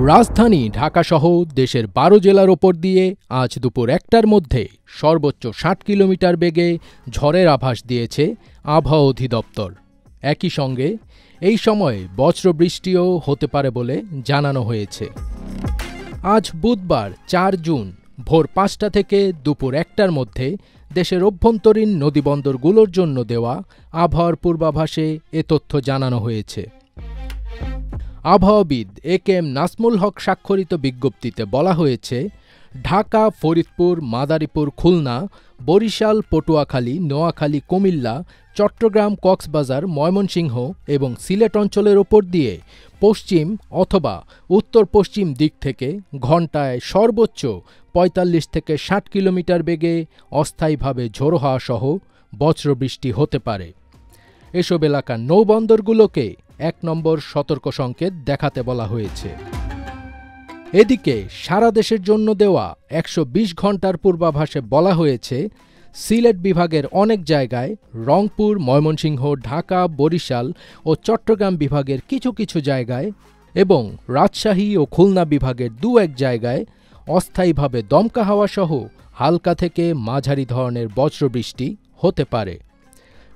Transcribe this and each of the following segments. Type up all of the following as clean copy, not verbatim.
রাজধানী ঢাকাসহ দেশের ১২ জেলার ওপর দিয়ে আজ দুপুর ১টার মধ্যে সর্বোচ্চ ৬০ কিলোমিটার বেগে ঝড়ের আভাস দিয়েছে আবহাওয়া অধিদপ্তর। একই সঙ্গে এই সময়ে বজ্রবৃষ্টিও হতে পারে বলে জানানো হয়েছে। আজ বুধবার ৪ জুন ভোর ৫টা থেকে দুপুর ১টার মধ্যে দেশের অভ্যন্তরীণ নদীবন্দরগুলোর জন্য দেওয়া আবহাওয়ার পূর্বাভাসে এ তথ্য জানানো হয়েছে। আবহাওয়াবিদ এ.কে.এম. নাজমুল হক স্বাক্ষরিত বিজ্ঞপ্তিতে বলা হয়েছে, ঢাকা, ফরিদপুর, মাদারীপুর, খুলনা, বরিশাল, পটুয়াখালী, নোয়াখালী, কুমিল্লা, চট্টগ্রাম, কক্সবাজার, ময়মনসিংহ এবং সিলেট অঞ্চলের ওপর দিয়ে পশ্চিম অথবা উত্তর-পশ্চিম দিক থেকে ঘণ্টায় সর্বোচ্চ ৪৫ থেকে ৬০ কিলোমিটার বেগে অস্থায়ীভাবে ঝোড়ো হাওয়া সহ বজ্রবৃষ্টি হতে পারে। এসব এলাকার নৌবন্দরগুলোকে ১ নম্বর সতর্ক সংকেত দেখাতে বলা হয়েছে। এদিকে সারা দেশের জন্য দেওয়া ১২০ ঘণ্টার পূর্বাভাসে বলা হয়েছে, সিলেট বিভাগের অনেক জায়গায়, রংপুর, ময়মনসিংহ, ঢাকা, বরিশাল ও চট্টগ্রাম বিভাগের কিছু কিছু জায়গায় এবং রাজশাহী ও খুলনা বিভাগের দু-এক জায়গায় অস্থায়ীভাবে দমকা হাওয়া সহ হালকা থেকে মাঝারি ধরনের বজ্রবৃষ্টি হতে পারে।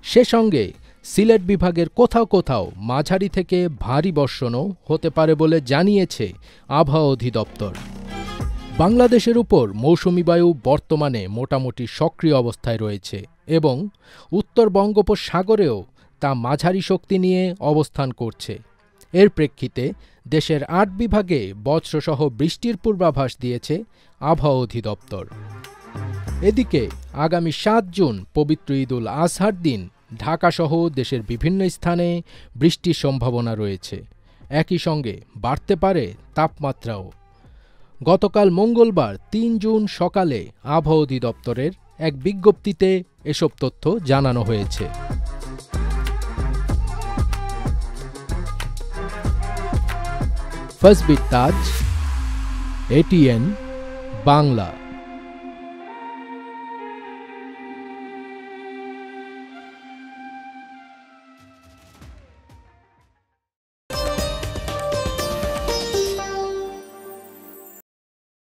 সে সঙ্গে সিলেট বিভাগের কোথাও কোথাও মাঝারি থেকে ভারী বর্ষণও হতে পারে বলে জানিয়েছে আবহাওয়া অধিদপ্তর। বাংলাদেশের উপর মৌসুমী বায়ু বর্তমানে মোটামুটি সক্রিয় অবস্থায় রয়েছে এবং উত্তর বঙ্গোপসাগরেও তা মাঝারি শক্তি নিয়ে অবস্থান করছে। এর প্রেক্ষিতে দেশের ৮ বিভাগে বজ্রসহ বৃষ্টির পূর্বাভাস দিয়েছে আবহাওয়া অধিদপ্তর। এদিকে আগামী ৭ জুন পবিত্র ঈদ উল আজহার দিন ঢাকাসহ দেশের বিভিন্ন স্থানে বৃষ্টির সম্ভাবনা রয়েছে। একই সঙ্গে বাড়তে পারে তাপমাত্রাও। গতকাল মঙ্গলবার ৩ জুন সকালে আবহাওয়া অধিদপ্তরের এক বিজ্ঞপ্তিতে এসব তথ্য জানানো হয়েছে। ফাজবির তাজ, এটিএন বাংলা।